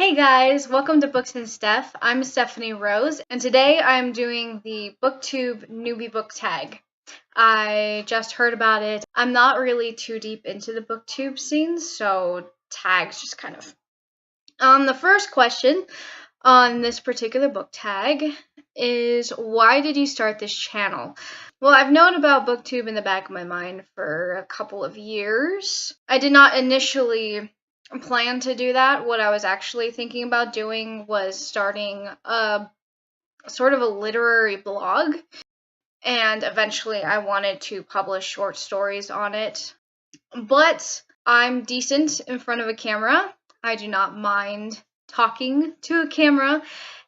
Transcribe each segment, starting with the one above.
Hey guys, welcome to Books and Steph. I'm Stephanie Rose, and today I'm doing the BookTube Newbie Tag. I just heard about it. I'm not really too deep into the BookTube scene, so tags just kind of. The first question on this particular book tag is, why did you start this channel? Well, I've known about BookTube in the back of my mind for a couple of years. I did not initially plan to do that. What I was actually thinking about doing was starting a sort of a literary blog, and eventually I wanted to publish short stories on it. But I'm decent in front of a camera. I do not mind talking to a camera,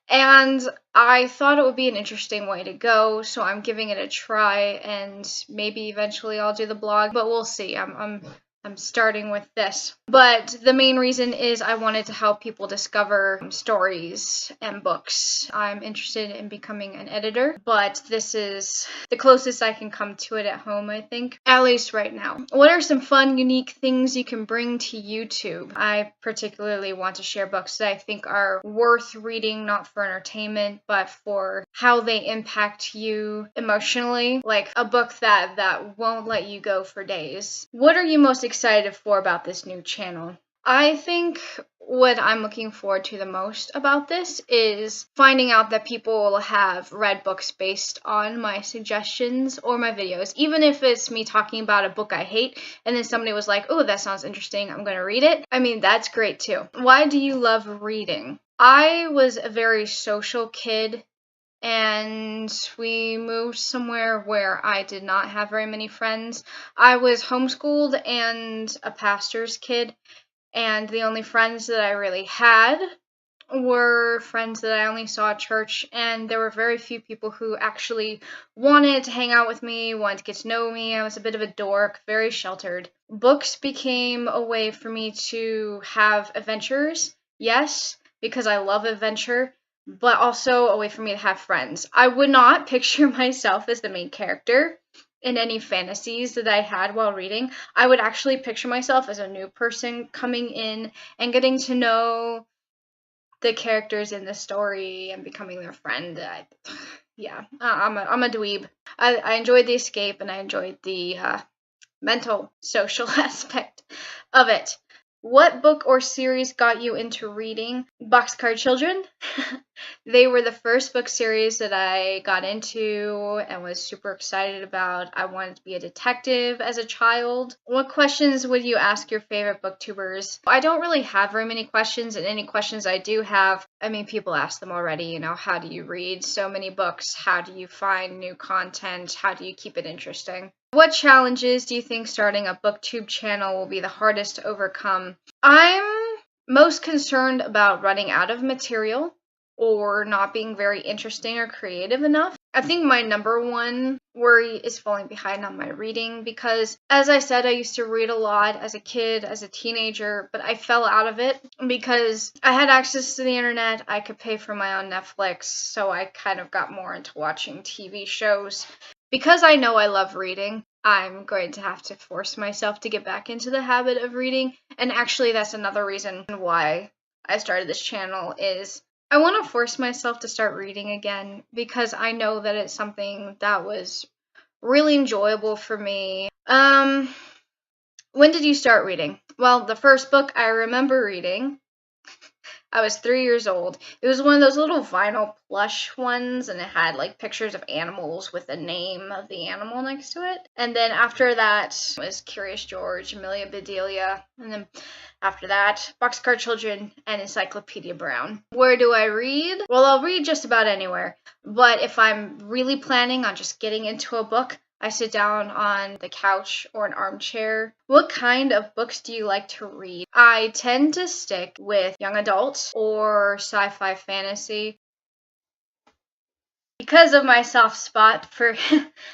and I thought it would be an interesting way to go, so I'm giving it a try, and maybe eventually I'll do the blog, but we'll see. I'm starting with this. But the main reason is I wanted to help people discover stories and books. I'm interested in becoming an editor, but this is the closest I can come to it at home, I think, at least right now. What are some fun, unique things you can bring to YouTube? I particularly want to share books that I think are worth reading, not for entertainment, but for how they impact you emotionally, like a book that won't let you go for days. What are you most excited for about this new channel? I think what I'm looking forward to the most about this is finding out that people have read books based on my suggestions or my videos. Even if it's me talking about a book I hate and then somebody was like, oh, that sounds interesting, I'm going to read it. I mean, that's great too. Why do you love reading? I was a very social kid, and we moved somewhere where I did not have very many friends. I was homeschooled and a pastor's kid, and the only friends that I really had were friends that I only saw at church, and there were very few people who actually wanted to hang out with me, wanted to get to know me. I was a bit of a dork, very sheltered. Books became a way for me to have adventures, yes, because I love adventure, but also a way for me to have friends. I would not picture myself as the main character in any fantasies that I had while reading. I would actually picture myself as a new person coming in and getting to know the characters in the story and becoming their friend. I'm a dweeb. I enjoyed the escape, and I enjoyed the mental, social aspect of it. What book or series got you into reading? Boxcar Children. They were the first book series that I got into and was super excited about. I wanted to be a detective as a child. What questions would you ask your favorite booktubers? I don't really have very many questions, and any questions I do have, I mean, people ask them already, how do you read so many books? How do you find new content? How do you keep it interesting? What challenges do you think starting a BookTube channel will be the hardest to overcome? I'm most concerned about running out of material or not being very interesting or creative enough. I think my number one worry is falling behind on my reading because, as I said, I used to read a lot as a kid, as a teenager, but I fell out of it because I had access to the internet. I could pay for my own Netflix, so I kind of got more into watching TV shows. Because I know I love reading, I'm going to have to force myself to get back into the habit of reading. And actually, that's another reason why I started this channel is I want to force myself to start reading again because I know that it's something that was really enjoyable for me. When did you start reading? Well, the first book I remember reading, I was 3 years old. It was one of those little vinyl plush ones, and it had like pictures of animals with the name of the animal next to it. And then after that was Curious George, Amelia Bedelia, and then after that, Boxcar Children and Encyclopedia Brown. Where do I read? Well, I'll read just about anywhere, but if I'm really planning on just getting into a book, I sit down on the couch or an armchair. What kind of books do you like to read? I tend to stick with young adult or sci-fi fantasy. Because of my soft spot for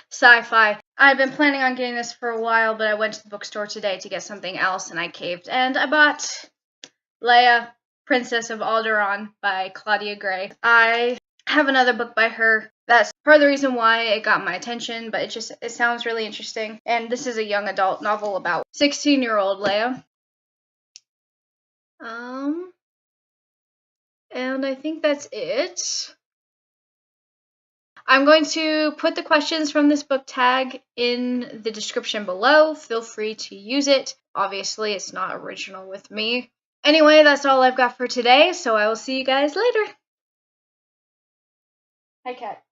sci-fi, I've been planning on getting this for a while, but I went to the bookstore today to get something else and I caved, and I bought Leia, Princess of Alderaan by Claudia Gray. I have another book by her. That's part of the reason why it got my attention, but it sounds really interesting. And this is a young adult novel about 16-year-old Leia. And I think that's it. I'm going to put the questions from this book tag in the description below. Feel free to use it. Obviously, it's not original with me. Anyway, that's all I've got for today, so I will see you guys later. Hi, cat.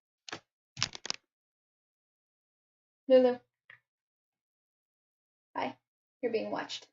Lulu. Hi. You're being watched.